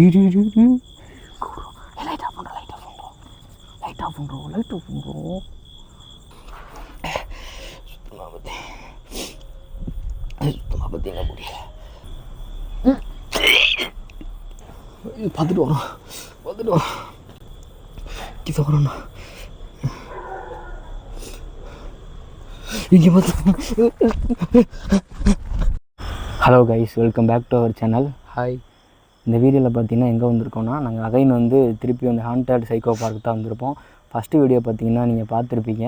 இரு இரு இரு லைட் ஆஃப் பண்ணுறோம் லைட் ஆஃப் பண்ணுறோம் லைட் ஆஃப் பண்ணுறோம் லைட் ஆஃப் பண்ணுறோம். சுத்தமாக பார்த்தீங்கன்னா முடியல. பார்த்துட்டு வரோம் பார்த்துட்டு வரோம் கிட்ட வரோண்ணா. இங்கே பார்த்து hello guys, welcome back to our channel. Hi. இந்த வீடியோவில் பார்த்தீங்கன்னா எங்கே வந்திருக்கோன்னா, நாங்கள் அகைன் வந்து திருப்பி வந்து ஹாண்டட் சைக்கோ பார்க் தான் வந்திருப்போம். ஃபஸ்ட்டு வீடியோ பார்த்தீங்கன்னா நீங்கள் பார்த்துருப்பீங்க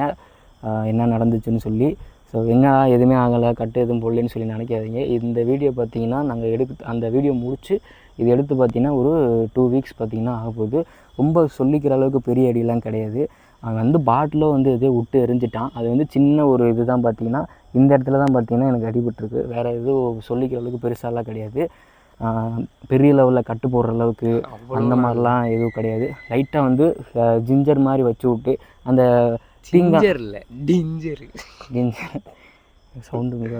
என்ன நடந்துச்சுன்னு சொல்லி. ஸோ என்ன எதுவுமே ஆகலை, கட்டு எதுவும் போடலன்னு சொல்லி நினைக்காதீங்க. இந்த வீடியோ பார்த்தீங்கன்னா நாங்கள் அந்த வீடியோ முடித்து இது எடுத்து பார்த்தீங்கன்னா ஒரு 2 வீக்ஸ் பார்த்தீங்கன்னா ஆக போகுது. ரொம்ப சொல்லிக்கிற அளவுக்கு பெரிய அடியெல்லாம் கிடையாது. அவன் வந்து பாட்டிலும் வந்து எதோ விட்டு எரிஞ்சிட்டான். அது வந்து சின்ன ஒரு இது தான் பார்த்தீங்கன்னா இந்த இடத்துல தான் பார்த்தீங்கன்னா எனக்கு அடிபட்டுருக்கு. வேறு எதுவும் சொல்லிக்கிற அளவுக்கு பெருசாலாம் கிடையாது. பெரிய லெவலில் கட்டு போடுற அளவுக்கு அந்த மாதிரிலாம் எதுவும் கிடையாது. லைட்டாக வந்து ஜிஞ்சர் மாதிரி வச்சு விட்டு அந்த ஜிஞ்சர் இல்லை டிஞ்சர் சவுண்டு மிக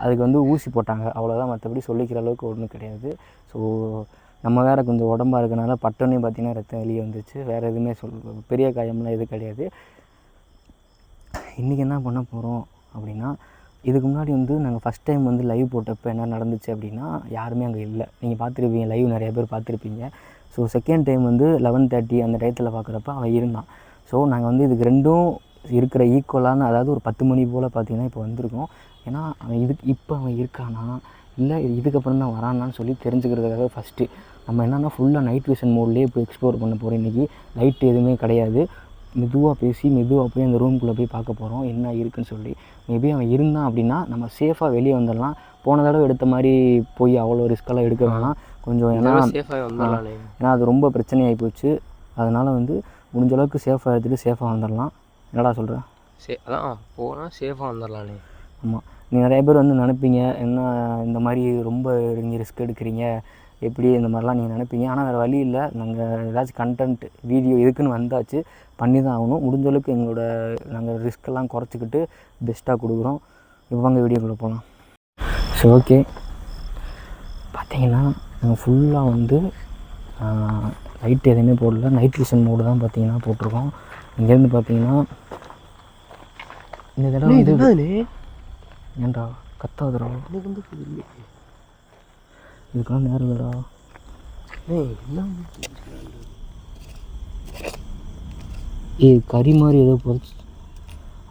அதுக்கு வந்து ஊசி போட்டாங்க, அவ்வளோதான். மற்றபடி சொல்லிக்கிற அளவுக்கு ஒன்றும் கிடையாது. ஸோ நம்ம வேறு கொஞ்சம் உடம்பாக இருக்கனால பட்டோன்னே பார்த்திங்கன்னா ரத்தம் வெளியே வந்துச்சு. வேறு எதுவுமே பெரிய காயம்லாம் எதுவும் கிடையாது. இன்றைக்கி என்ன பண்ண போகிறோம் அப்படின்னா, இதுக்கு முன்னாடி வந்து நாங்கள் ஃபஸ்ட் டைம் வந்து லைவ் போட்டப்போ என்ன நடந்துச்சு அப்படின்னா, யாருமே அங்கே இல்லை. நீங்கள் பார்த்துருப்பீங்க, லைவ் நிறைய பேர் பார்த்துருப்பீங்க. ஸோ செகண்ட் டைம் வந்து 11:30 அந்த டயத்தில் பார்க்குறப்ப அவன் இருந்தான். ஸோ நாங்கள் வந்து இதுக்கு ரெண்டும் இருக்கிற ஈக்குவலான, அதாவது ஒரு 10 மணி போல் பார்த்திங்கன்னா இப்போ வந்திருக்கோம். ஏன்னா அவன் இப்போ அவன் இருக்கானா இல்லை இதுக்கப்புறம் தான் வரானான்னு சொல்லி தெரிஞ்சுக்கிறதுக்காக ஃபஸ்ட்டு நம்ம என்னென்னா ஃபுல்லாக நைட் விஷன் மோட்லேயே இப்போ எக்ஸ்ப்ளோர் பண்ண போகிறோம். இன்றைக்கி லைட் எதுவுமே கிடையாது. மெதுவாக பேசி மெதுவாக போய் அந்த ரூம்குள்ளே போய் பார்க்க போகிறோம் என்ன இருக்குதுன்னு சொல்லி. மேபி அவன் இருந்தான் அப்படின்னா நம்ம சேஃபாக வெளியே வந்துடலாம். போன தடவை எடுத்த மாதிரி போய் அவ்வளோ ரிஸ்க்கெல்லாம் எடுக்க வேணாம் கொஞ்சம். ஏன்னா அது ரொம்ப பிரச்சனையாகி போச்சு. அதனால் வந்து முடிஞ்ச அளவுக்கு சேஃபாக எடுத்துகிட்டு சேஃபாக வந்துடலாம். என்னடா சொல்கிறேன்? அதான் போனால் சேஃபாக வந்துடலானே. ஆமாம், நீங்கள் நிறைய பேர் வந்து நினைப்பீங்க என்ன இந்த மாதிரி ரொம்ப நீங்கள் ரிஸ்க் எடுக்கிறீங்க எப்படி இந்த மாதிரிலாம் நீங்கள் நினைப்பீங்க. ஆனால் வேறு வழி இல்லை. நாங்கள் ஏதாச்சும் கண்டென்ட் வீடியோ இதுக்குன்னு வந்தாச்சு, பண்ணி தான் ஆகணும். முடிஞ்சளவுக்கு நாங்கள் ரிஸ்க்கெல்லாம் குறைச்சிக்கிட்டு பெஸ்ட்டாக கொடுக்குறோம். இப்போ வாங்க வீடியோக்குள்ளே போகலாம். ஸோ ஓகே, பார்த்தீங்கன்னா நாங்கள் ஃபுல்லாக வந்து லைட் எதுவுமே போடல, நைட் விஷன் மோடு தான் பார்த்தீங்கன்னா போட்டிருக்கோம். இங்கேருந்து பார்த்தீங்கன்னா இந்த தடவை இது ஏன்டா கத்தாதுடா, இதுக்கெல்லாம் நேரம் இல்லைடா. கறி மாதிரி ஏதோ பொறிச்சு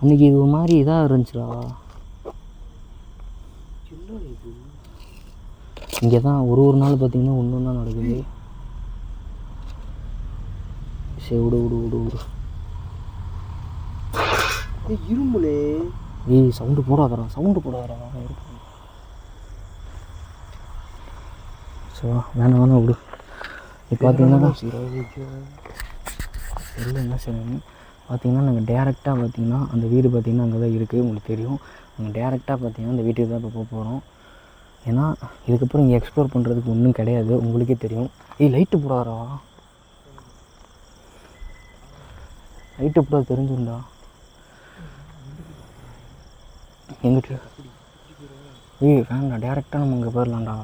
அன்றைக்கி இது ஒரு மாதிரி இதாக இருந்துச்சுடா. இங்கே தான் ஒரு நாள் பார்த்திங்கன்னா ஒன்று ஒன்றா நடக்குது. சரி விடு விடு விடு விடு. இருமுலே சவுண்டு போடாதடா, சவுண்டு போடாதடா. ஸோ வேணாம் விடு. இப்போ பார்த்தீங்கன்னா இல்லை என்ன செய்யணும் பார்த்தீங்கன்னா, நாங்கள் டேரெக்டாக பார்த்தீங்கன்னா அந்த வீடு பார்த்திங்கன்னா அங்கே தான் இருக்குது, உங்களுக்கு தெரியும். நாங்கள் டேரெக்டாக பார்த்தீங்கன்னா அந்த வீட்டுக்கு தான் இப்போ போக போகிறோம். ஏன்னா இதுக்கப்புறம் இங்கே எக்ஸ்ப்ளோர் பண்ணுறதுக்கு ஒன்றும் கிடையாது, உங்களுக்கே தெரியும். லைட்டு போடாதடா, லைட்டு போட தெரிஞ்சுண்டா. எங்கிட்ட வேண்டாம், டேரெக்டாக நம்ம அங்கே போயிடலாம்டா.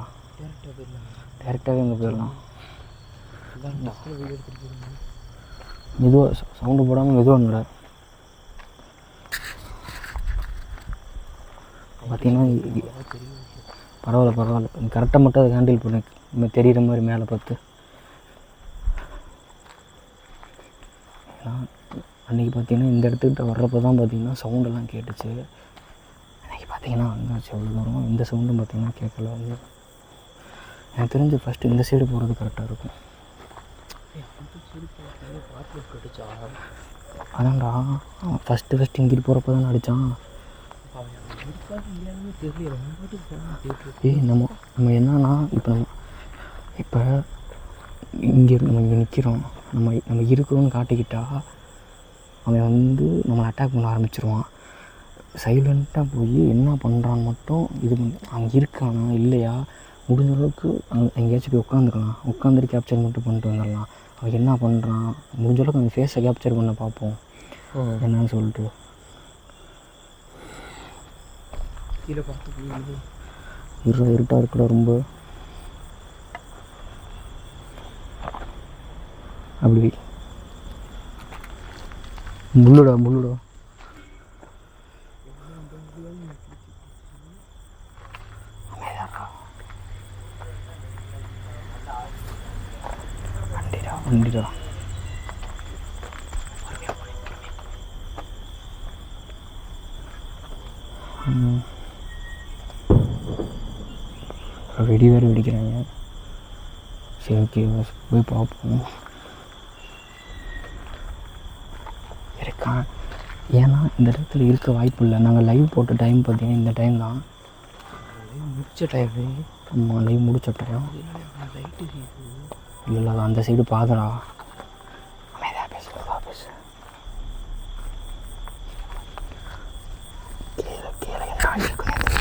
டேரெக்டாகவே அங்கே போயிடலாம். மெதுவாக சவுண்டு போடாமல் மெதுவாக பார்த்தீங்கன்னா பரவாயில்ல கரெக்டாக மட்டும் அதை ஹேண்டில் பண்ணு, நம்ம தெரிகிற மாதிரி மேலே பார்த்து. ஏன்னா அன்றைக்கி பார்த்திங்கன்னா இந்த இடத்துக்கிட்ட வர்றப்போ தான் பார்த்திங்கன்னா சவுண்டெல்லாம் கேட்டுச்சு. அன்றைக்கி பார்த்திங்கன்னா அங்கே எவ்வளோ தூரம் இந்த சவுண்டும் பார்த்திங்கன்னா கேட்கல. வந்து எனக்கு தெரிஞ்சு ஃபஸ்ட்டு இந்த சைடு போகிறது கரெக்டாக இருக்கும். அதான்டா ஃபஸ்ட்டு இங்கிட்டு போகிறப்ப தான் அடித்தான். நம்ம என்னன்னா இப்போ இங்கே நிற்கிறோம், நம்ம இருக்கிறோன்னு காட்டிக்கிட்டா அவன் வந்து நம்மளை அட்டாக் பண்ண ஆரம்பிச்சிருவான். சைலண்ட்டாக போய் என்ன பண்ணுறான்னு மட்டும் இது அங்கே இருக்கானா இல்லையா, முடிஞ்ச அளவுக்கு எங்கேயாச்சும் போய் உட்காந்துட்டு கேப்சர் மட்டும் பண்ணிட்டு வந்துடலாம். அவன் என்ன பண்ணுறான் முடிஞ்ச அளவுக்கு அவன் ஃபேஸை கேப்சர் பண்ண பார்ப்போம் என்னன்னு சொல்லிட்டு. இருட்டாக இருக்குடா ரொம்ப. அப்படி முள்ளுடா முள்ளுடா. வண்டிடா வண்டிடா. வெடி வேறு வெடிக்கிறாங்க. சரி ஓகே போய் பார்ப்போம். இருக்கான் ஏன்னா இந்த இடத்துல இருக்க வாய்ப்பு இல்லை. நாங்கள் லைவ் போட்ட டைம் பார்த்தீங்கன்னா இந்த டைம் தான். முடிச்ச டைம். ஆமாம் லைவ் முடிச்ச டைம். லைட்டு இல்லை இல்லை அந்த சைடு பாதடா. அமைதியாக பேசு பேசு. கீழே கீழே என்ன இருக்குன்னு பேசு.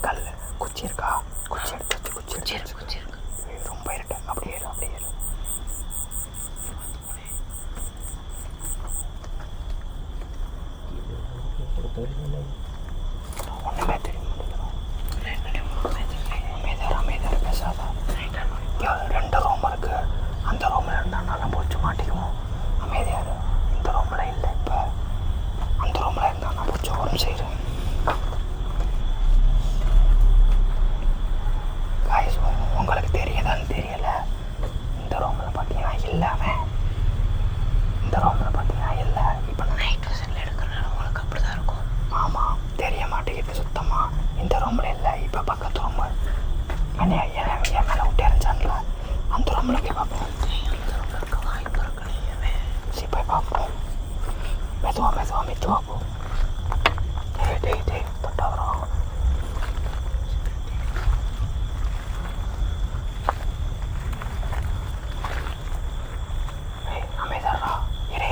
கல் குச்சி இருக்கா? குச்சி இருக்கு. ரொம்ப இருட்டு. அப்படியே இரு. ஒன்றுமே தெரிய மாட்டேங்குது. அமைதியாக பேசாத. 2 ரூம் இருக்கு. அந்த ரூமில் இருந்தால் நல்லா போச்சு மாட்டிக்குவோம். அமைதியாக இந்த ரூமில் இல்லை. இப்போ அந்த ரூமில் இருந்தால் நான் போச்சு ஒரு செய்கிறேன். காய்ஸ் உங்களுக்கு தெரியுதான்னு தெரியல. இந்த ரூமில் பார்த்தீங்கன்னா இல்லை. அவன் இந்த ரூமில் பார்த்தீங்கன்னா இல்லை. இப்போ நான் நைட் விஷனில் எடுக்கிறனால உங்களுக்கு அப்படி தான் இருக்கும். ஆமாம் தெரிய மாட்டேங்குது சுத்தமாக. இந்த ரூமில் இல்லை. இப்போ பக்கத்து ரூம் என் மேலே விட்டு எறிஞ்சான்ல அந்த ரூமில் போய் பார்ப்போம். இந்த ரூமில் இருக்க வாய்ப்பு இருக்குன்னு சரி போய் பார்ப்போம். மெதுவாக போ. டேய் தொட்டாகிறோம். அமைதியாரா. இரு.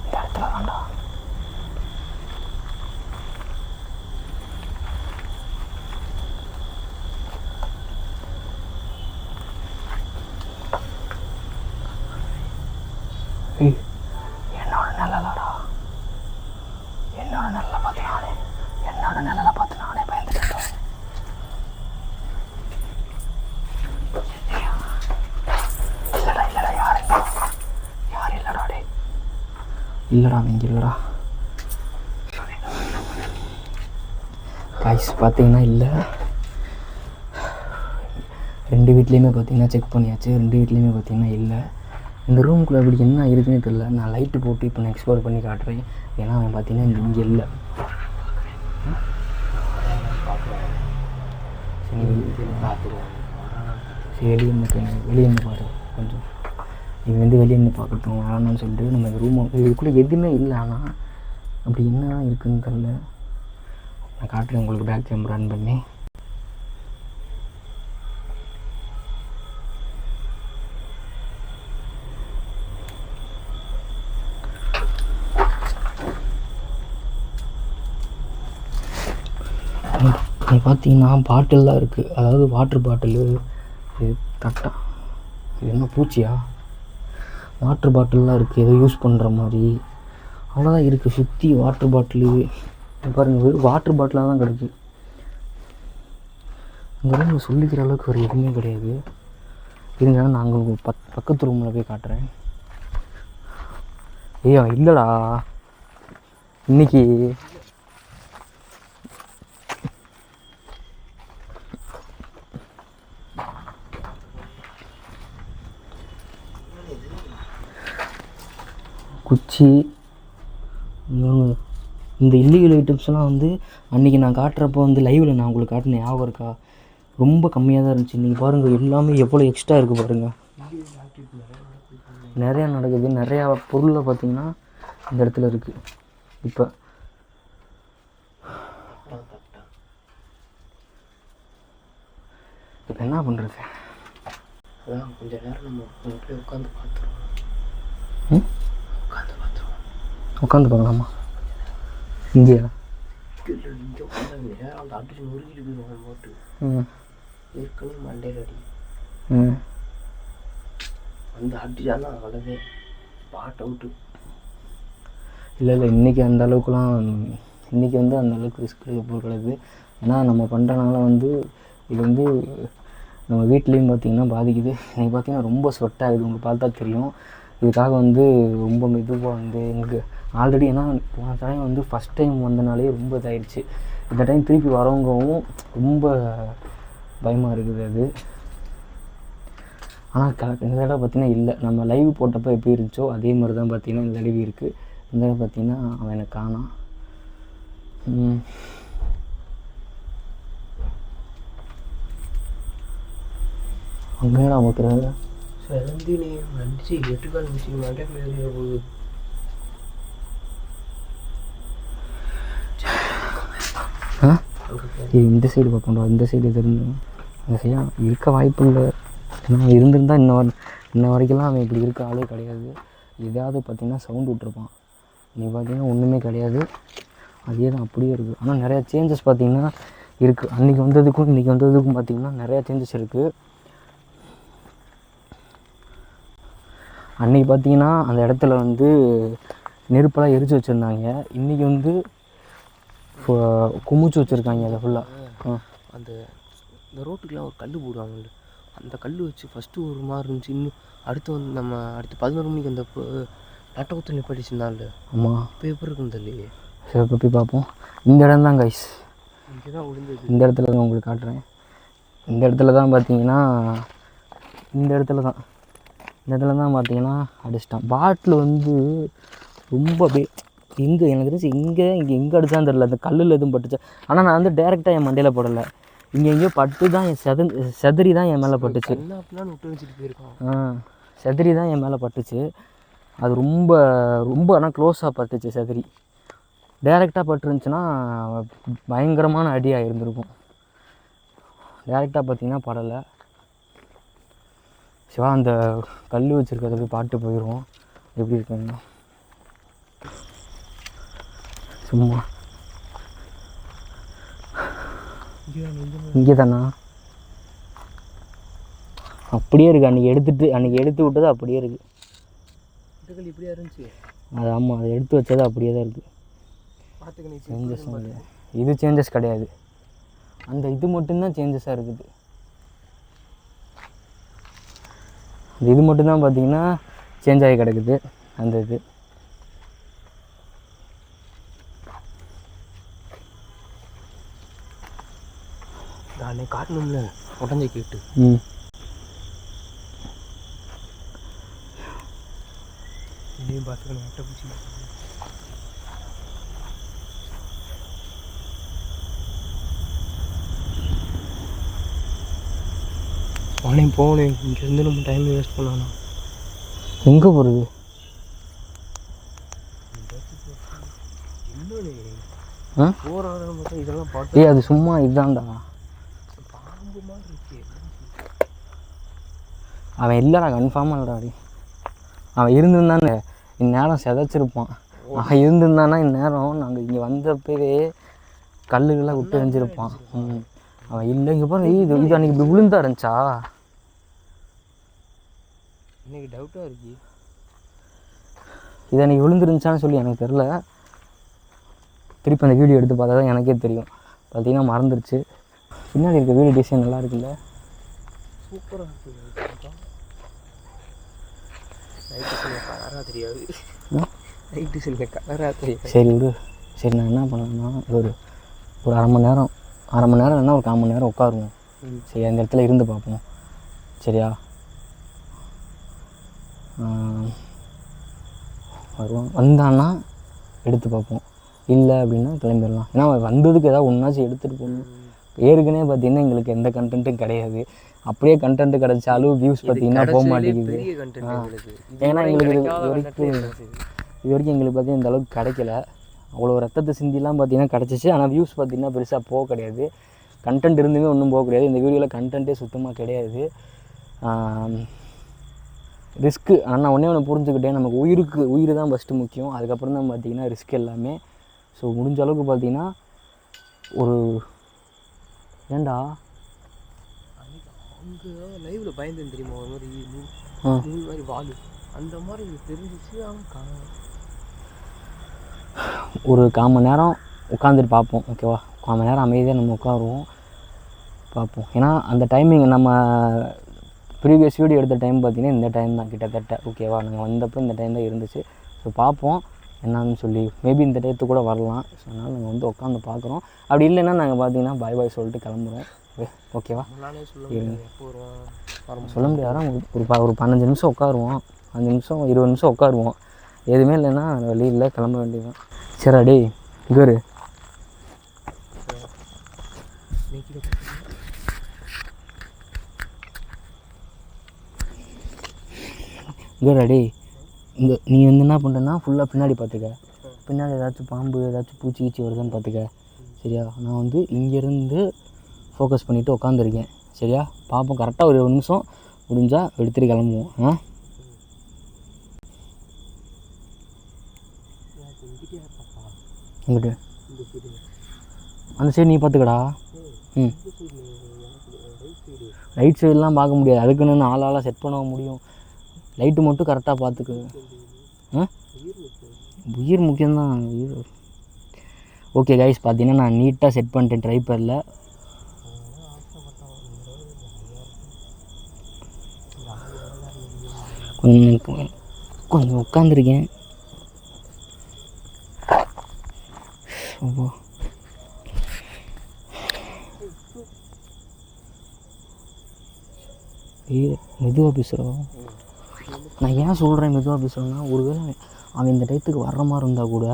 இந்த இடத்துல தான்டா. என்னோட நிழலடா. என்னோட நிழலை பார்த்து நானே பயந்துட்டேன். இல்லடா யார் இல்லடா. டே இல்லடா இங்கே இல்லடா. காய்ஸ் பார்த்தீங்கன்னா இல்லை. 2 வீட்லேயுமே பார்த்தீங்கன்னா செக் பண்ணியாச்சு. 2 வீட்லேயுமே பார்த்தீங்கன்னா இல்லை. இந்த ரூமுக்குள்ளே அப்படி என்ன இருக்குன்னு தெரியல. நான் லைட்டு போட்டு இப்போ நான் எக்ஸ்ப்ளோர் பண்ணி காட்டுறேன். ஏன்னா அவன் பார்த்தீங்கன்னா இங்கே இல்லை. சரி வெளியே இருந்து பாரு கொஞ்சம். இவன் வந்து வெளியே இருந்து பார்க்கட்டும் வேணான்னு சொல்லிட்டு நம்ம இந்த ரூம் இதுக்குள்ளே எதுவுமே இல்லை. ஆனால் அப்படி என்ன இருக்குன்னு தெரியல. நான் காட்டுறேன் உங்களுக்கு பேக் கேமரா ஆன் பண்ணி. பார்த்தீங்கன்னா பாட்டில் தான் இருக்குது. அதாவது வாட்ரு பாட்டிலு. இது தட்டா இது என்ன பூச்சியா? வாட்ரு பாட்டில்லாம் இருக்குது ஏதோ யூஸ் பண்ணுற மாதிரி. அவ்வளோதான் இருக்குது. சுற்றி வாட்ரு பாட்டிலு பாருங்கள். வெறும் வாட்ரு பாட்டிலாக தான் கிடக்கு. இந்த ரூமில் சொல்லிக்கிற அளவுக்கு ஒரு எதுவுமே கிடையாது. இருங்க நான் உங்களுக்கு பக்கத்து ரூமில் போய் காட்டுறேன். ஐயா இல்லைடா இன்னைக்கு குச்சி இந்த இல்லீகல் ஐட்டம்ஸ்லாம் வந்து அன்றைக்கி நான் காட்டுறப்போ வந்து லைவில் நான் உங்களுக்கு காட்டினேன் ஞாபகம் இருக்கா? ரொம்ப கம்மியாக தான் இருந்துச்சு. இன்றைக்கி பாருங்கள் எல்லாமே எவ்வளோ எக்ஸ்ட்ரா இருக்குது பாருங்கள். நிறையா நடக்குது. நிறையா பொருளில் பார்த்திங்கன்னா இந்த இடத்துல இருக்குது. இப்போ என்ன பண்ணுறது? அதான் கொஞ்சம் நேரம் நம்ம போய் உட்காந்து பார்த்துருவோம். உட்காந்து பார்த்துருவோம். உட்காந்து பார்க்கலாமா? இங்கேயா? இங்கே உட்காந்து அந்த அடிச்சு நொறுக்கிட்டு போயிடுவாங்க போட்டு. ஏற்கனவே மண்டையில் அடி அந்த அடிச்சானா அவ்வளோவே பாட் அவுட்டு. இல்லை இன்றைக்கி அந்த அளவுக்குலாம் இன்றைக்கி வந்து அந்த அளவுக்கு ரிஸ்க் எடுக்க போகிறது. ஏன்னா நம்ம பண்ணுறனால வந்து இது வந்து நம்ம வீட்லேயும் பார்த்திங்கன்னா பாதிக்குது. இன்றைக்கி பார்த்திங்கன்னா ரொம்ப ஸ்வெட் ஆகுது, உங்களுக்கு பார்த்தா தெரியும். இதுக்காக வந்து ரொம்ப மெதுவாக வந்து எனக்கு ஆல்ரெடி ஏன்னா போன டைம் வந்து ஃபஸ்ட் டைம் வந்தனாலே ரொம்ப இதாகிடுச்சு. இந்த டைம் திருப்பி வரவங்கவும் ரொம்ப பயமாக இருக்குது அது. ஆனால் இந்த தடவை பார்த்திங்கன்னா இல்லை, நம்ம லைவ் போட்டப்போ எப்படி இருந்துச்சோ அதே மாதிரி தான் பார்த்திங்கன்னா இந்த தடவை இருக்குது. இந்த தடவை பார்த்திங்கன்னா அவன் எனக்கு காணாம். அங்கே நான் பார்க்குறாங்க சிலந்தினே அடிச்சு 8 கால் மிஷின் மண்டை மேலே போகுது. இந்த சைடு பார்க்கணும், இந்த சைடு இது இருந்து அந்த சைடாக இருக்க வாய்ப்பு இல்லை. ஏன்னா இருந்திருந்தால் இன்ன வரைக்கும்லாம் அவன் இப்படி இருக்க ஆளே கிடையாது. எதாவது பார்த்திங்கன்னா சவுண்டு விட்ருப்பான். நீ பார்த்திங்கன்னா ஒன்றுமே கிடையாது, அதே தான் அப்படியே இருக்குது. ஆனால் நிறையா சேஞ்சஸ் பார்த்திங்கன்னா இருக்குது. அன்றைக்கி வந்ததுக்கும் இன்றைக்கி வந்ததுக்கும் பார்த்திங்கன்னா நிறையா சேஞ்சஸ் இருக்குது. அன்றைக்கி பார்த்திங்கன்னா அந்த இடத்துல வந்து நெருப்பெல்லாம் எரித்து வச்சுருந்தாங்க. இன்றைக்கி வந்து குமிச்சு வச்சுருக்காங்க அதை ஃபுல்லாக. அந்த இந்த ரோட்டுக்கெலாம் ஒரு கல் போடுவாங்கல்ல, அந்த கல் வச்சு ஃபஸ்ட்டு ஒரு மாதிரி இருந்துச்சு. இன்னும் அடுத்து வந்து நம்ம அடுத்து 11 மணிக்கு அந்த நட்டகுத்து நிப்பாட்டிச்சுனால. ஆமாம், இப்போ எப்படி இருக்குன்னு தெரியலையே. சரி போய் பார்ப்போம். இந்த இடம் தான் கைஸ், இங்கே தான் விழுந்தது. இந்த இடத்துல தான் உங்களுக்கு காட்டுறேன். இந்த இடத்துல தான் பார்த்தீங்கன்னா இந்த இடத்துல தான் பார்த்தீங்கன்னா அடிச்சிட்டான். பாட்டில் வந்து ரொம்ப அப்படியே எங்கே எனக்கு தெரிஞ்சு எங்கே அடிச்சான்னு தெரில. அந்த கல்லில் எதுவும் பட்டுச்சு. ஆனால் நான் வந்து டேரெக்டாக என் மண்டையில் போடலை, எங்கேயோ பட்டு தான் என் செதறி தான் என் மேலே பட்டுச்சு. விட்டு வச்சுட்டு போயிருக்கான். செதறி தான் என் மேலே பட்டுச்சு. அது ரொம்ப ரொம்ப ஆனால் க்ளோஸாக பட்டுச்சு செதறி. டேரெக்டாக பட்டுருந்துச்சுன்னா பயங்கரமான அடியாக இருந்திருக்கும். டேரெக்டாக பார்த்திங்கன்னா படலை. சிவா அந்த கல் வச்சுருக்கிறத போய் பாட்டு போயிடுவோம் எப்படி இருக்குங்க. சும்மா இங்கே தானா அப்படியே இருக்குது. அன்றைக்கி எடுத்து விட்டது அப்படியே இருக்குது. இப்படியா இருந்துச்சு அது? ஆமாம், அதை எடுத்து வச்சது அப்படியே தான் இருக்குது. சேஞ்சஸ் இது சேஞ்சஸ் கிடையாது, அந்த இது மட்டும்தான் சேஞ்சஸாக இருக்குது. இது மட்டும்தான் பார்த்தீங்கன்னா சேஞ்ச் ஆகி கிடக்குது அந்த இது. நானே காட்டணும்ல உடஞ்ச கேட்டு. இதையும் பார்த்துக்கணும். அட்டை பூச்சி அவனையும் போகணும். இங்கேருந்து நம்ம டைம் வேஸ்ட் பண்ணணும். எங்கே போகிறது? போகிற மட்டும் இதெல்லாம் பார்த்து அது சும்மா இதுதான்டா, பாம்பு மாதிரி இருக்கு. அவன் இல்லைடா, கன்ஃபார்மாக இல்லைடா. அவன் இருந்திருந்தானே இந்நேரம் செதைச்சிருப்பான். அவன் இருந்திருந்தானா இந்நேரம் நாங்கள் இங்கே வந்தப்பவே கல்லுகள்லாம் விட்டு எரிஞ்சிருப்பான். அவன் இல்லை. இங்கே பாருங்க, இது அன்றைக்கி இப்படி விழுந்தா இருந்துச்சா? எனக்கு டவுட்டாக இருக்கு. இது அன்றைக்கி விழுந்துருந்துச்சான்னு சொல்லி எனக்கு தெரில. திருப்பி அந்த வீடியோ எடுத்து பார்த்தா தான் எனக்கே தெரியும். பார்த்திங்கன்னா மறந்துருச்சு. பின்னாடி இருக்க வீடியோ டிசைன் நல்லா இருக்குல்ல, சூப்பராக இருக்குது. லைட்டு சில கலராக தெரியாது. லைட்டு சில கலராக தெரியாது. சரி விடு. சரி நான் என்ன பண்ணேன்னா ஒரு அரை மணி நேரம் இல்லைன்னா ஒரு 1/4 மணி நேரம் உட்காருவோம். சரி அந்த இடத்துல இருந்து பார்ப்போம். சரியா? வருவான், வந்தான்னா எடுத்து பார்ப்போம். இல்லை அப்படின்னா கிளம்பிடலாம். ஏன்னா வந்ததுக்கு ஏதாவது ஒன்றாச்சும் எடுத்துகிட்டு போகணும். ஏற்கனவே பார்த்திங்கன்னா எங்களுக்கு எந்த கண்டென்ட்டும் கிடையாது. அப்படியே கண்டென்ட் கிடைச்சாலும் வியூஸ் பார்த்திங்கன்னா போக மாட்டேங்குது. ஏன்னா எங்களுக்கு இது வரைக்கும் எங்களுக்கு பார்த்திங்கன்னா இந்த அளவுக்கு கிடைக்கல. அவ்வளோ ரத்தத்தை சிந்திலாம் பார்த்திங்கன்னா கிடச்சிச்சு. ஆனால் வியூஸ் பார்த்திங்கன்னா பெருசாக போக கிடையாது. கண்டென்ட் இருந்துமே ஒன்றும் போக கிடையாது. இந்த வீடியோவில் கண்டென்ட்டே சுத்தமாக கிடையாது. ரிஸ்க்கு. ஆனால் நான் ஒன்று புரிஞ்சுக்கிட்டேன், நமக்கு உயிர் தான் ஃபஸ்ட்டு முக்கியம். அதுக்கப்புறம் தான் பார்த்திங்கன்னா ரிஸ்க் எல்லாமே. ஸோ முடிஞ்ச அளவுக்கு பார்த்திங்கன்னா ஒரு ஏண்டா அங்கே லைவில் பயந்துன்னு தெரியுமா, ஒரு மாதிரி நூல் மாதிரி வாலு அந்த மாதிரி தெரிஞ்சிச்சு. ஒரு 1/4 மணி நேரம் உட்காந்துட்டு பார்ப்போம், ஓகேவா? 1/4 மணி நேரம் அமைதியாக நம்ம உட்காருவோம், பார்ப்போம். ஏன்னா அந்த டைமிங் நம்ம ப்ரீவியஸ் வீடியோ எடுத்த டைம் பார்த்திங்கன்னா இந்த டைம் தான் கிட்டத்தட்ட, ஓகேவா? நாங்கள் வந்தப்போ இந்த டைம் தான் இருந்துச்சு. ஸோ பார்ப்போம் என்னான்னு சொல்லி. மேபி இந்த டயத்து கூட வரலாம். ஸோ அதனால் நாங்கள் வந்து உட்காந்து பார்க்குறோம். அப்படி இல்லைன்னா நாங்கள் பார்த்திங்கன்னா பாய் சொல்லிட்டு கிளம்புறோம், ஓகேவா? சொல்ல முடியாது. ஒரு 15 நிமிஷம் உட்காருவோம், 5 நிமிஷம் 20 நிமிஷம் உட்காருவோம். எதுவுமே இல்லைன்னா வெளியில் கிளம்ப வேண்டியதுதான். சரிடா டேய், இங்கே இங்கேடா டேய், இங்கே நீ வந்து என்ன பண்ணுறேன்னா ஃபுல்லாக பின்னாடி பார்த்துக்க. பின்னாடி ஏதாச்சும் பாம்பு ஏதாச்சும் பூச்சி கீச்சி வருதான்னு பார்த்துக்க, சரியா? நான் வந்து இங்கேருந்து ஃபோக்கஸ் பண்ணிவிட்டு உட்காந்துருக்கேன், சரியா? பார்ப்போம். கரெக்டாக ஒரு 20 நிமிஷம் முடிஞ்சால் எடுத்துகிட்டு கிளம்புவோம். இங்கிட்டு அந்த சைடு நீ பார்த்துக்கடா. ரைட் சைடெலாம் பார்க்க முடியாது, அதுக்குன்னு ஆளாக செட் பண்ண முடியும். லைட்டு மட்டும் கரெக்டாக பார்த்துக்கு. உயிர் முக்கியம்தான், உயிர். ஓகே கைஸ், பார்த்தீங்கன்னா நான் நீட்டாக செட் பண்ணிட்டேன் ட்ரைபரில். கொஞ்சம் உட்காந்துருக்கேன். மெதுவாக பேசுகிறோம். நான் ஏன் சொல்கிறேன் மெதுவாக பேசுகிறேன்னா, ஒருவேளை அவன் இந்த டயத்துக்கு வர்ற மாதிரி இருந்தால் கூட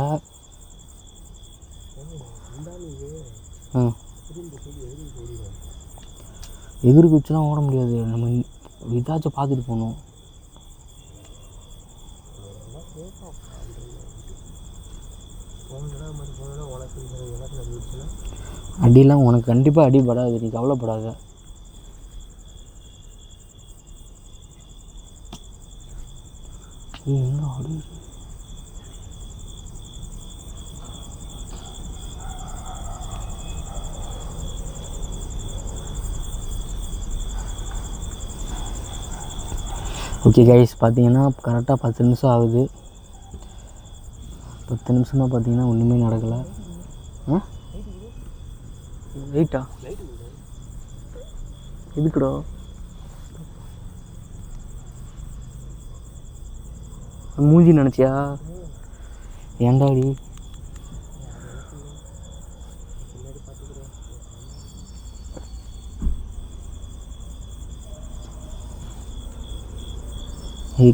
எகிரி குச்சிலாம் ஓட முடியாது. நம்ம இதாச்சும் பார்த்துட்டு போகணும். அடிலாம் உனக்கு கண்டிப்பாக அடிபடாது, நீ கவலைப்படாத. என்ன அடி? ஓகே கைஸ், பார்த்தீங்கன்னா கரெக்டாக 10 நிமிஷம் ஆகுது. 10 நிமிஷமாக பார்த்தீங்கன்னா ஒன்றுமே நடக்கலை. ரைட்டா எதுக்குடா? மூஞ்சி நினச்சியா? ஏண்டாடி?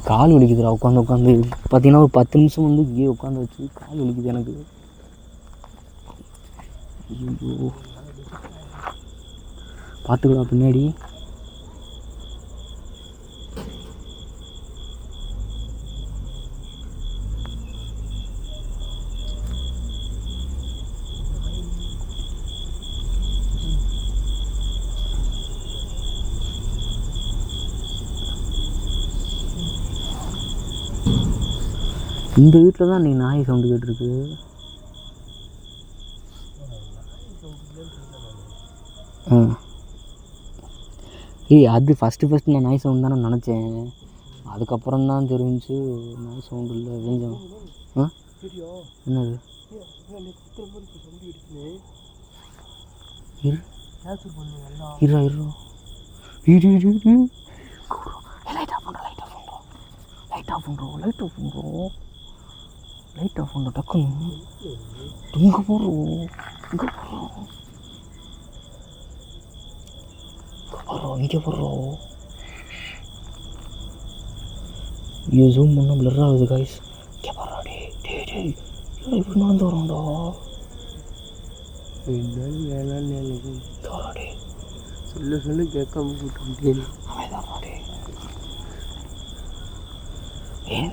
கால் வலிக்குதுடா உட்காந்து பார்த்தீங்கன்னா ஒரு 10 நிமிஷம் வந்து இங்கே உட்காந்து வச்சு கால் வலிக்குது எனக்கு. ஐயோ, பார்த்துக்கலாம் பின்னாடி. இந்த வீட்டில் தான் நீ நாய் சவுண்டு கேட்டிருக்கு. அது ஃபஸ்ட்டு நான் நாய் சவுண்டு தானே நினச்சேன். அதுக்கப்புறம் தான் தெரிஞ்சு நாய் சவுண்டு இல்லை, கொஞ்சம். என்னது? லைட் ஆஃப் பண்ணுறோம் டக்குன்னு. இங்கே போடுறோம், இங்கே போடுறோம். ஐயோ, ஜூம் பண்ணால் பிளர் ஆகுது கைஸ். இங்கே போடுறா. இப்படி நடந்து வரோம்டா. சொல்லு கேட்காம போட்டு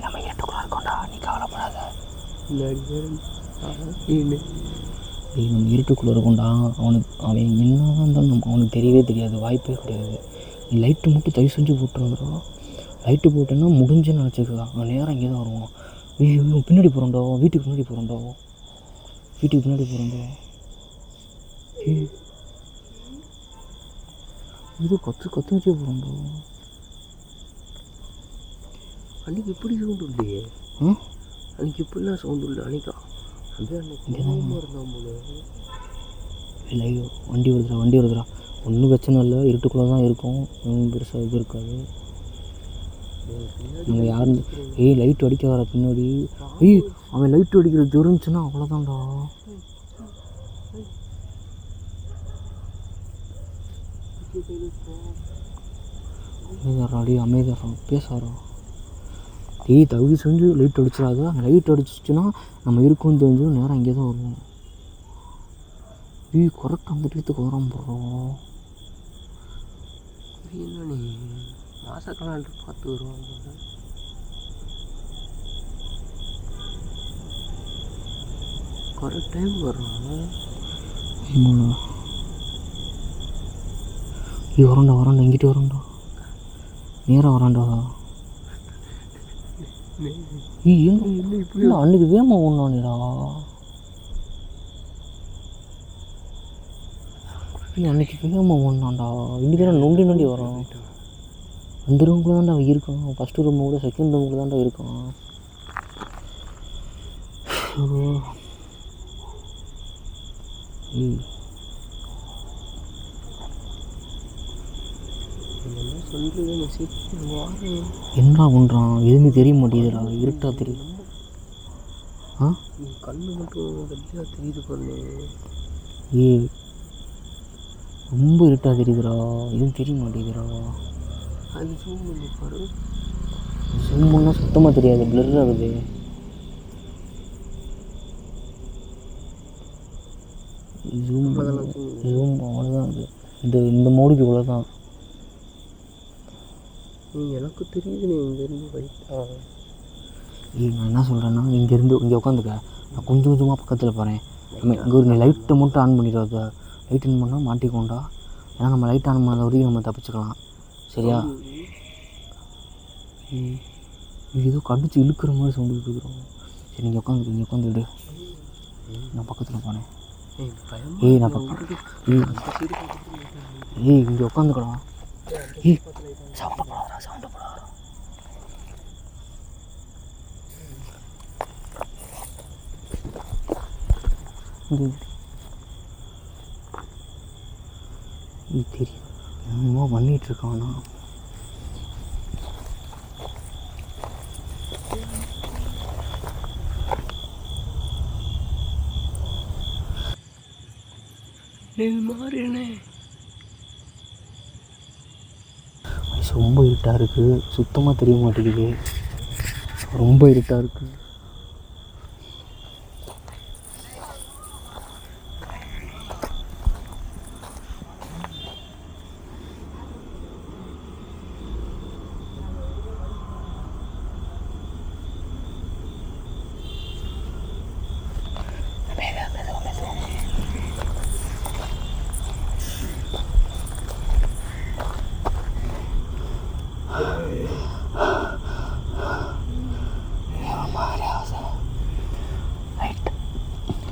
நம்ம இருட்டுக்குள்ள இருக்கோம்டா, நீ கவலைப்படாத. நம்ம இருட்டுக்குள்ளே இருக்கோம்டா. அவன் என்னதான் இருந்தாலும் அவனுக்கு தெரியவே தெரியாது, வாய்ப்பே கிடையாது. நீ லைட்டு மட்டும் தயவு செஞ்சு போட்டுருந்துடும். லைட்டு போட்டேன்னா முடிஞ்சுன்னு நினச்சிக்கா நேரம் இங்கே தான் வருவோம். ஐயோ பின்னாடி போகிறோண்டா, வீட்டுக்கு பின்னாடி போகிறோண்டா, வீட்டுக்கு பின்னாடி போகிறோண்டா. இது கற்று வச்சே போகிறோண்டா. அன்றைக்கி எப்படி சவுண்டு இல்லையே. அன்றைக்கி எப்படிலாம் சவுண்டு இல்லை. அன்றைக்கா அப்படியே அன்றைக்கி இருந்தான் போல. இல்லை வண்டி வருதுடா. ஒன்றும் பிரச்சனை இல்லை, இருட்டுக்குள்ளே தான் இருக்கும், ஒன்றும் பெருசாக இது இருக்காது. நம்ம யாரும் லைட் அடிக்க வர பின்னாடி அவன் லைட் அடிக்கிறது தெரிஞ்சுன்னா அவ்வளோதான்டா. அமைதியாரா பேசாரா. தகுதி செஞ்சு லைட் அடிச்சிடாத. லைட் அடிச்சிச்சுன்னா நம்ம இருக்கோன்னு தெரிஞ்சு நேரம் இங்கே தான் வருவோம். கரெக்டாக அந்த இடத்துக்கு வரான் போடுறோம். என்ன நீ மாசக்கெல்லாம் பார்த்து வருவாங்க. கரெக்ட் டைம் வர்றான். வரான்டா இங்கிட்டு வரான்டா, நேராக வரான்டா. இல்லை அன்றைக்கி வேமா ஒன்றானேடா. அன்றைக்கி வேகமாக ஒன்றான்டா. இன்றைக்கி தான் நொண்டி வரான். அந்த ரூமுக்குள்ள தான்டா அவன் இருக்கான். ஃபஸ்ட்டு ரூமை விட செகண்ட் ரூமுக்குள்ள தான்டா இருக்கான். என்ன பண்ணுறான் எதுவுமே தெரிய மாட்டேங்குதுடா, இருட்டா தெரியுது. கண்ணு மட்டும் வெள்ளையாக தெரியுது பண்ணு. ரொம்ப இருட்டாக தெரியுதுடா, எதுவும் தெரிய மாட்டேங்குதுடா. அது ஜூம் பண்ணி பாரு. ஜூம் பண்ணால் சுத்தமாக தெரியாது, பிளர் ஆகுது. ஜூம் அவ்வளோதான் அது. இந்த மோடுக்கு இவ்வளோ தான். எனக்கு தெரியுது நீ இங்கேருந்து வைத்தா. நான் என்ன சொல்கிறேன்னா, இங்கேருந்து இங்கே உட்காந்துக்க, நான் கொஞ்சம் கொஞ்சமாக பக்கத்தில் போகிறேன். இங்கே ஒரு லைட்டை மட்டும் ஆன் பண்ணிடுவாங்க. லைட் ஆன் பண்ணால் மாட்டிக்கோண்டா. ஏன்னா நம்ம லைட் ஆன் பண்ணாத வரைக்கும் நம்ம தப்பிச்சுக்கலாம், சரியா? இது ஏதோ கடிச்சு இழுக்கிற மாதிரி சவுண்டு இருக்கிறோம். சரி நீங்கள் உட்காந்துடு, நான் பக்கத்தில் போனேன். நான் இங்கே உட்காந்துக்கலாம். சவுண்டு போடாதா. இது தெரியும் என்னமோ பண்ணிகிட்ருக்கானா. மாறினே ரொம்ப இருட்டாக இருக்குது, சுத்தமாக தெரிய மாட்டேங்குது. ரொம்ப இருட்டாக இருக்குது.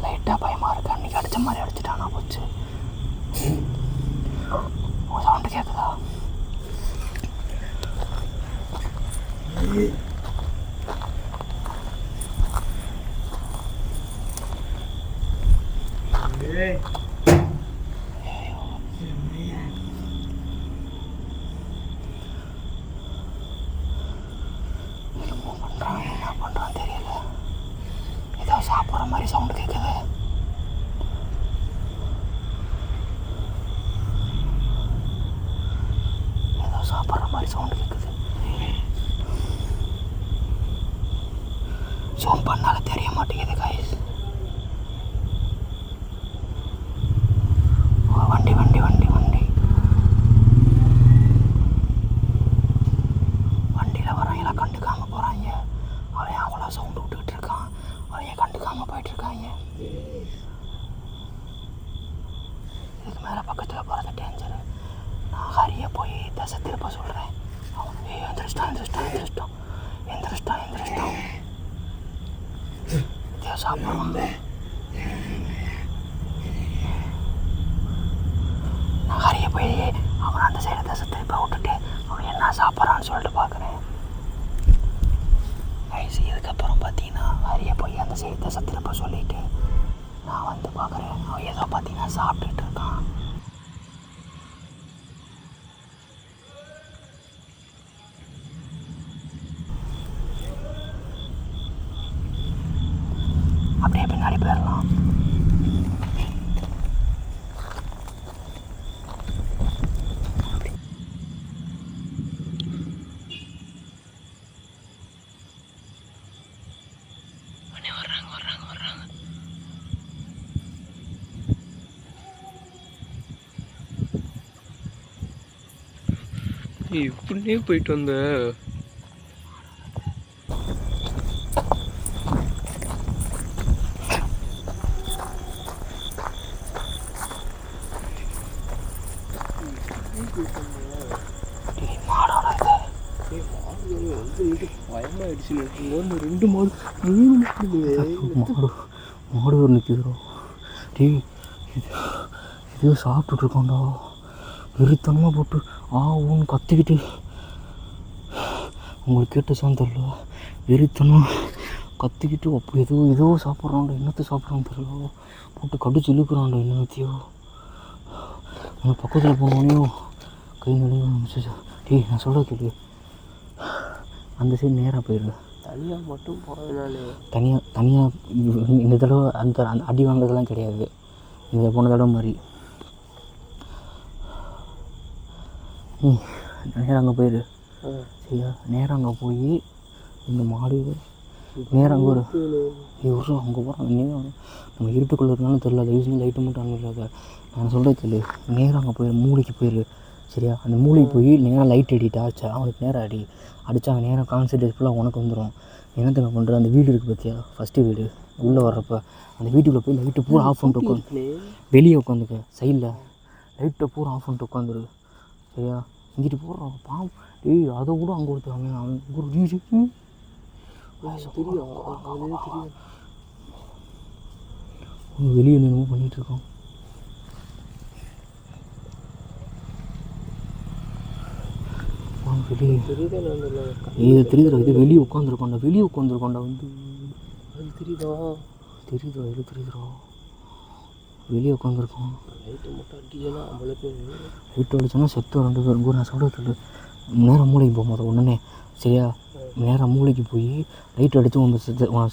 லைட்டாக பயமாக இருக்கு. அன்றைக்கி அடித்த மாதிரி அடிச்சிட்டானா போச்சு. சவுண்டு கேட்குதா? என்ன பண்ணுறான்னு தெரியல. ஏதோ சாப்பிட்ற மாதிரி சவுண்டு கேட்குது. ஜூம் பண்ணால தெரிய மாட்டேங்குது கைஸ். வண்டி வண்டியில் வரவங்களாம் கண்டுக்காம போகிறாங்க. அவன் அவ்வளோ சவுண்டு விட்டுக்கிட்டு இருக்கான், அவங்க கண்டுக்காம போயிட்டுருக்காங்க. இதுக்கு மேலே பக்கத்தில் போகிறது டேஞ்சரு. நான் ஹரியை போய் தசை திருப்ப சொல்கிறேன். அவன் எந்திரிச்சிட்டான். சாப்பிடுவான். நான் ஹரிய போய் அவன் அந்த சைடு தசை திருப்பி விட்டுட்டு அவன் என்ன சாப்பிட்றான்னு சொல்லிட்டு பார்க்குறேன். வயசு இதுக்கப்புறம் பார்த்தீங்கன்னா ஹரிய போய் அந்த சைடு தசை திருப்ப சொல்லிவிட்டு நான் வந்து பார்க்குறேன். அவன் ஏதோ பார்த்தீங்கன்னா சாப்பிட்டுட்டு இருக்கான். அப்படியே பின்னாடி போயிடலாம். வர்றாங்க. இப்படியே போயிட்டு வந்த பயமாயிடுச்சு. 2 மாடு 3 மாடு ஒரு நிற்கிறோம். டேய் இது சாப்பிட்டுட்ருக்கோண்டா. வெறித்தனமாக போட்டு ஊன்னு கத்திக்கிட்டு உங்களுக்கு கேட்டுச்சான்னு தெரில. வெறித்தனமாக கத்திக்கிட்டு அப்போ ஏதோ சாப்பிட்றான்டா. என்னத்தை சாப்பிட்றான்னு தெரில. போட்டு கடிச்சு இழுக்கிறான்டா என்னத்தையோ. நம்ம பக்கத்தில் போனோடனையும் கை நடுங்க ஆரம்பிச்சிச்சு. டேய் நான் சொல்ல கேளு, அந்த சைடு நேராக போயிடுங்க. தனியாக மட்டும் போகிறதுனாலே தனியாக இந்த தடவை அந்த அடி வாங்குறதுலாம் கிடையாது. இந்த போன தடவை மாதிரி நேரம் அங்கே போயிடு. சரியா? நேரம் அங்கே போய் இந்த மாடு நேரம் அங்கே ஒரு அங்கே போகிறோம். நம்ம இருட்டுக்குள்ளே இருந்தாலும் தெரில. தயவுசெய்து லைட்டு மட்டும் அனுப்பிடாத. நான் சொல்கிறது கேளு. நேரம் அங்கே போயிடு, மூளைக்கு போயிடு. சரியா? அந்த மூளைக்கு போய் நேரம் லைட் அடிட்டு ஆச்சா அவனுக்கு நேரம் அடித்தா அவன் நேரம் கான்சன்ட்ரேட் ஃபுல்லாக உனக்கு வந்துடும். என்னத்தை நான் பண்ணுறேன், அந்த வீடு இருக்குது பார்த்தியா, ஃபஸ்ட்டு வீடு உள்ளே வர்றப்போ அந்த வீட்டுக்குள்ளே போய் லைட்டு பூரா ஆஃப் பண்ணிட்டு உட்காந்து வெளியே உட்காந்துக்க. சைடில் லைட்டை பூரா ஆஃப் பண்ணிட்டு உட்காந்துரு. சரியா? இங்கிட்டு போடுறான் பாம். அதை கூட அங்கே ஒருத்தவங்க அவன் ஒரு தெரியும் வெளியே என்னமோ பண்ணிகிட்ருக்கான். வெளியே இது தெரியுதுடா. இது வெளியே உட்காந்துருக்கோண்டா. வந்து அது தெரியுதா இது தெரியுதுடா. வெளியே உட்காந்துருக்கோம். லைட்டை மட்டும் அடிச்சேன்னா அவ்வளோ பேர் லைட்டு அடிச்சோன்னா செத்து 2 பேர். நான் சொல்கிறது நேரம் மூளைக்கு போகும்போது உடனே. சரியா? நேரம் மூளைக்கு போய் லைட் அடித்து உன்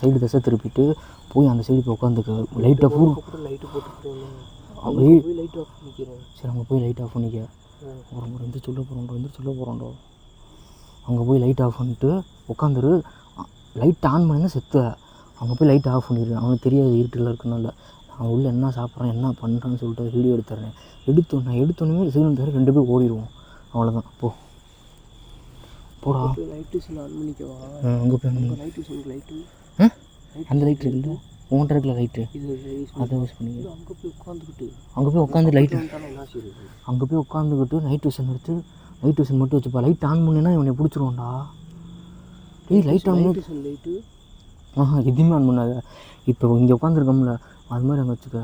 சைடு தசை திருப்பிட்டு போய் அந்த சைடு போய் உட்காந்துக்க. லைட்டை பூரா லைட்டு போட்டு அப்படியே லைட் ஆஃப் பண்ணிக்கிறேன். சரி அங்கே போய் லைட் ஆஃப் பண்ணிக்க. ஒரு சொல்ல போகிறோம். அங்கே போய் லைட் ஆஃப் பண்ணிட்டு உட்காந்துரு. லைட் ஆன் பண்ணினா செத்த. அங்கே போய் லைட் ஆஃப் பண்ணிடு. அவனுக்கு தெரியாது இருட்டில் இருக்குனால. அவன் உள்ளே என்ன சாப்பிட்றான் என்ன பண்ணுறான்னு சொல்லிட்டு வீடியோ எடுத்துறேன். எடுத்தோன்னே சிக்னல் தர 2 பேர் ஓடிடுவோம். அவ்வளோதான். போடா. லைட்டு ஆன் பண்ணிக்கவா? அங்கே போய் லைட்டு அந்த லைட்டு இல்லை உன்கிட்ட இருக்கிற லைட்டு அதை யூஸ் பண்ணிக்க. அங்கே போய் உட்காந்து லைட்டு அங்கே போய் உட்காந்துக்கிட்டு நைட் விஷன் எடுத்து நைட் விஷன் மட்டும் வச்சுப்பா. லைட் ஆன் பண்ணினா இவனை பிடிச்சிருவான்டா. லைட் ஆன் லைட்டு எதுவுமே ஆன் பண்ணாத. இப்போ இங்கே உட்காந்துருக்கோம்ல அது மாதிரி அங்கே வச்சுக்க.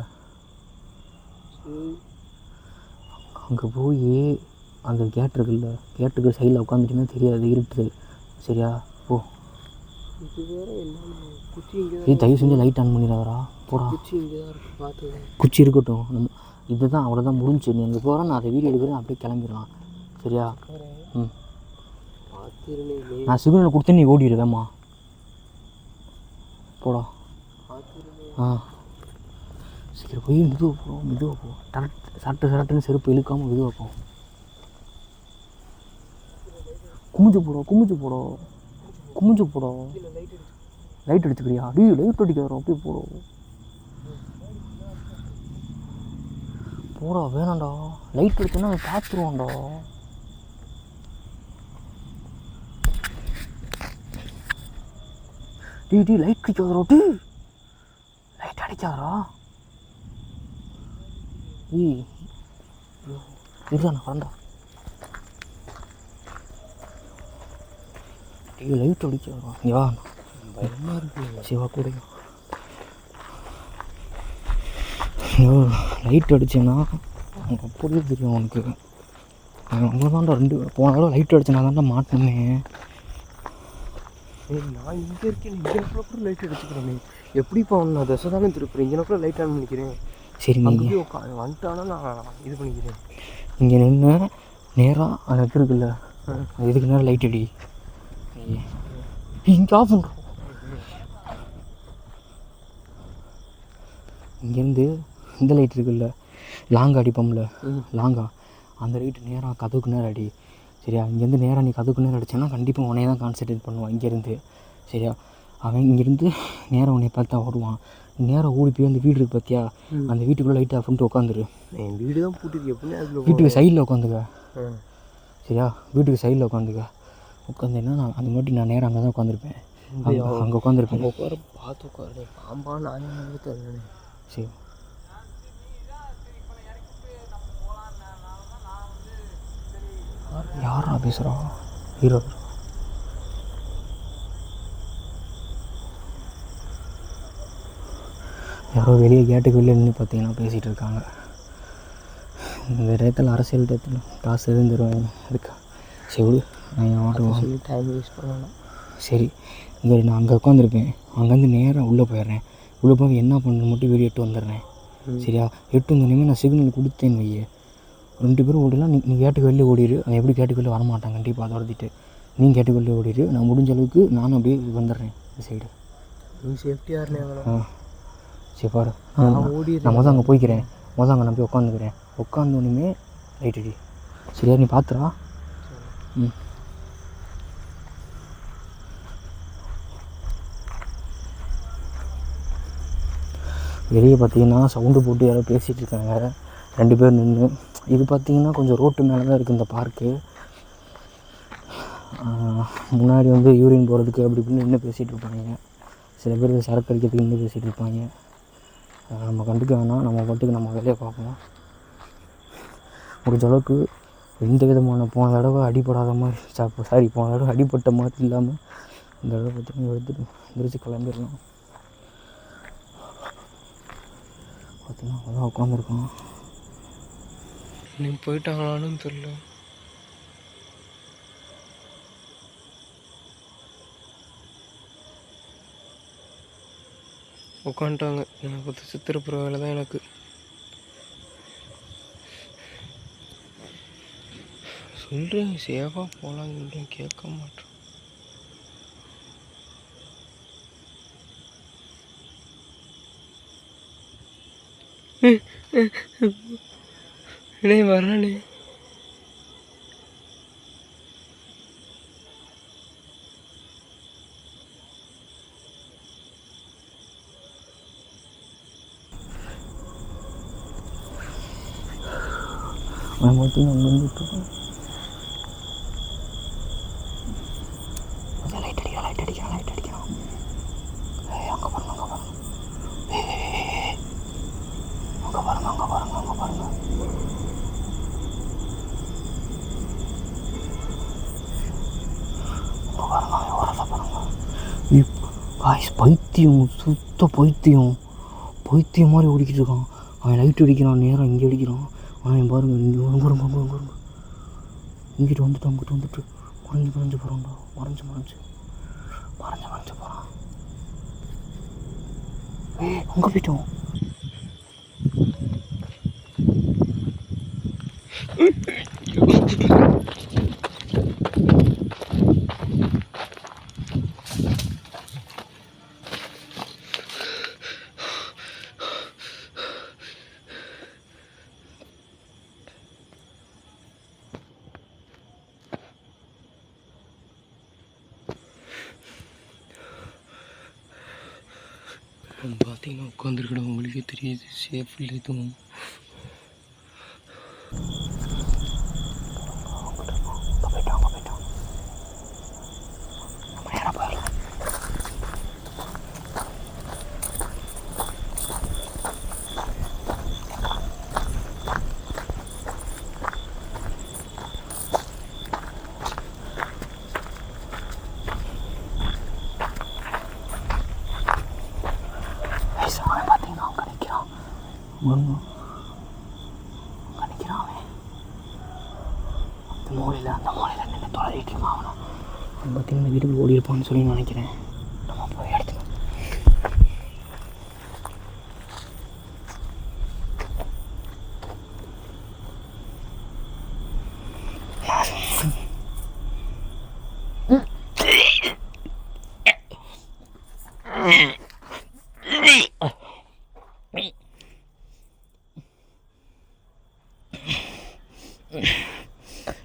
அங்கே போய் அந்த கேட் இருக்குல்ல, கேட்டுக்கு சைடில் உட்காந்துட்டிங்கன்னா தெரியாது, இருட்டுது. சரியா? போ. தயவு செஞ்சு லைட் ஆன் பண்ணிடாதரா. போடா. குச்சி இருக்கட்டும். இதுதான் அவ்வளோதான் முடிஞ்சு. நீ அங்கே போகிறேன், நான் அதை வீடியோ எடுக்கிறேன், அப்படியே கிளம்பிடலாம். சரியா? நான் சிக்னல் கொடுத்து நீ ஓடிடுவேம்மா. போடா. சீக்கிரம் போய் மெதுவாக போ. சரட்டுன்னு செருப்பு இழுக்காமல் மெதுவாக போ. குமிஞ்சு போடா. லைட் அடிச்சுக்கிறியா? லைட் அடிக்காதோ, அப்படியே போடா. வேணாண்டா, லைட் அடிச்சோன்னா அவன் பார்த்துருவான்டா. லைட் அடிக்காதரா. லைட் அடிக்காதரா. இதுதான் நான் வரண்டா. லைட் அடிக்காதரா. இங்கே வா. பயமாக இருக்கு. சிவா கூட லைட் அடிச்சேன்னா உனக்கு அப்படியே தெரியும் உனக்கு. அங்கே தான்டா 2 போன தடவை லைட் அடிச்சேன்னா தான்டா மாட்டினேன். நான் இங்கே இருக்கேன், இங்கே கூட லைட் அடிச்சுக்கிறேன். எப்படிப்பா நான் தசை தானே திருப்புறேன், இங்கே கூட லைட் ஆன் பண்ணிக்கிறேன். சரி அங்கேயே வந்துட்டானா நான் இது பண்ணிக்கிறேன். இங்கே நின்று நேராக அது இருக்குல்ல, இதுக்கு நேரம் லைட் அடி. இங்கே ஆஃப் பண்ணுறோம். இங்கேருந்து இந்த லைட் இருக்குல்ல, லாங்கா அடிப்போம்ல, லாங்கா அந்த லைட்டு நேராக கதவுக்கு நேரம் அடி. சரியா? இங்கேருந்து நேராக நீ கதவுக்கு நேரம் அடிச்சேன்னா கண்டிப்பாக உன்னையே தான் கான்சன்ட்ரேட் பண்ணுவான் இங்கேருந்து. சரியா? அவன் இங்கேருந்து நேராக உன்னை பார்த்தா ஓடுவான். நேராக ஓடி போய் அந்த வீடு இருக்குது பார்த்தியா, அந்த வீட்டுக்குள்ளே லைட் ஆஃப் பண்ணிட்டு உட்காந்துரு. என் வீடு தான் பூட்டிருக்கு, எப்படின்னா அதில் வீட்டுக்கு சைடில் உட்காந்துக்க. சரியா? வீட்டுக்கு சைடில் உட்காந்துக்க. உட்காந்தேன்னா நான் அந்த மாதிரி நான் நேராக அங்கே தான் உட்காந்துருப்பேன். அங்கே உட்காந்துருப்பேன். உட்கார பார்த்து உட்காரு, பாம்பா நான் தெரியல. சரி, யாரா பேசுகிறா? ஹீரோ யாரோ வெளியே கேட்டுக்கு வெளியே நின்று பார்த்தீங்கன்னா பேசிகிட்டு இருக்காங்க. இந்த டயத்தில் அரசியல் டயத்தில் காசு எதுவும் தருவாங்க அதுக்கா? சரி விடு, நான் என் ஆட்டோ டைம் வேஸ்ட் பண்ணலாம். சரி, இங்கே நான் அங்கே உட்காந்துருப்பேன். அங்கேருந்து நேராக உள்ளே போயிடுறேன். உள்ளே போய் என்ன பண்ணணும் மட்டும் வீடியோ எடுத்து வந்துடுறேன். சரியா? எட்டு வந்தோடனே நான் சிக்னல் கொடுத்தேன்னு வையே, 2 பேரும் ஓடிலாம். நீ கேட்டுக்கு வெளியே ஓடிடு. அவன் எப்படி கேட்டுக்கு வெளியே வரமாட்டான் கண்டிப்பாக, அதை வரதிட்டு நீ கேட்டுக்கு வெளியே ஓடிடு. நான் முடிஞ்ச அளவுக்கு நானும் அப்படியே வந்துடுறேன் இந்த சைடு. நீ சேஃப்டியாக இருந்தேன். சரி பாரு, நான் மொதல் அங்கே போய்க்கிறேன். மொதல் அங்கே நான் போய் உட்காந்துக்கிறேன். உட்காந்தோடனே லைட் அடி. சரியா? நீ பார்த்துடா. வெளியே பார்த்தீங்கன்னா சவுண்டு போட்டு யாரோ பேசிகிட்டு இருக்காங்க, 2 பேர் நின்று. இது பார்த்திங்கன்னா கொஞ்சம் ரோட்டு மேலே தான் இருக்குது இந்த பார்க்கு. முன்னாடி வந்து யூரின் போகிறதுக்கு அப்படி இப்படின்னு நின்று பேசிகிட்டு இருப்பாங்க. சில பேர் சரக்கு அடிக்கிறதுக்கு நின்று பேசிகிட்டு இருப்பாங்க. நம்ம கண்டுக்க வேணாம், நம்ம பாட்டுக்கு நம்ம வேலையை பார்ப்போம். முடிஞ்ச அளவுக்கு எந்த விதமான போன தடவை அடிபடாத மாதிரி போன தடவை அடிபட்ட மாதிரி இல்லாமல் இந்த தடவை பார்த்திங்கன்னா எடுத்துட்டு எந்திரிச்சு கிளம்பிடலாம். பார்த்திங்கன்னா அதான் உட்காந்துருக்கோம். நீ போயிட்டாங்களான்னு தெரியல. உட்காந்துட்டாங்க. எனக்கு பார்த்து சித்திரப்புற வேலை தான் எனக்கு. சொல்கிறேன் சேஃபாக போகலான்னு சொல்கிறேன், கேட்க மாட்டேன். இனே வரானே. நான் மட்டும் அங்கே வந்துட்டுருக்கேன். லைட் அடிக்கிறான் அங்கே பாருங்க. பைத்தியம், சுத்த பைத்தியம் மாதிரி ஓடிக்கிட்டு இருக்கான். அவன் லைட் அடிக்கிறான், நேரம் இங்கே அடிக்கிறான். அவன் பாருங்க, இங்கே இங்கிட்டு வந்துட்டு மறைஞ்சு போகிறான்டா. மறைஞ்சு போகிறான். அங்கே போயிட்டோம். பார்த்தீங்கன்னா உட்காந்துருக்கட உங்களுக்கே தெரியுது, சேஃப் இல்லை எதுவும். நினைக்கிறான் அவன் அந்த மூலையில் நின்று தொலைகிட்டு இருக்கான். அவனை அவன் பார்த்தீங்கன்னா வீட்டுக்கு ஓடி இருப்பான்னு சொல்லி நினைக்கிறேன். நம்ம போய் எடுத்துக்கணும்.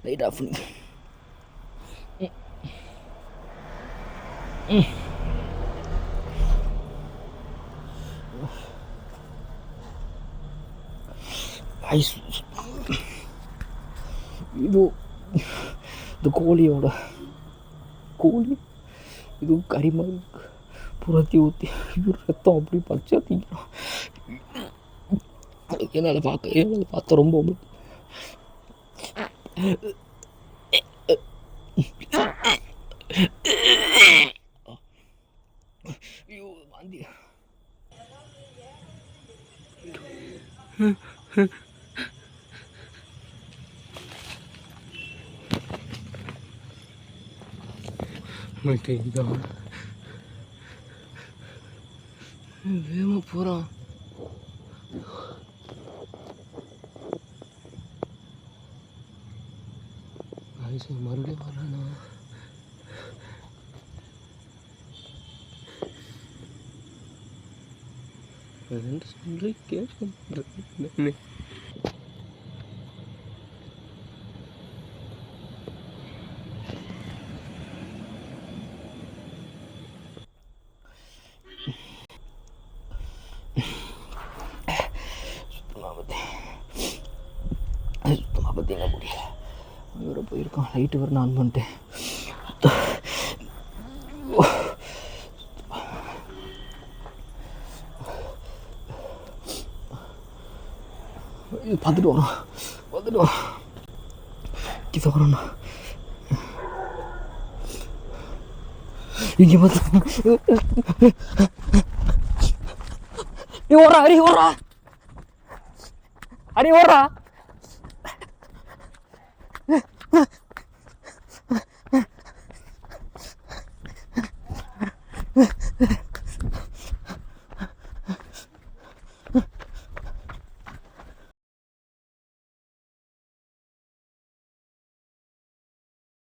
லைட் ஆஃப் பண்ணி ஐஸ். இது இந்த கோழி இது கரிமலை புறத்தி ஊற்றி ரத்தம் அப்படி பச்சை தீங்கிறான். என்னால் பார்த்த ரொம்ப வாந்தி. வேகமாக போகிறான். மறுபடியும் வரானா? சொல்லி கேட்க சுத்தமாக பார்த்தீங்க முடியல. வேறு போயிருக்கான். லைட்டு வர நான் ஆன் பண்ணிட்டேன். பார்த்துட்டு வரோம் கிட்ட வரோண்ணா. இங்கே பார்த்து நீ ஓடுறா அடி ஓடுறா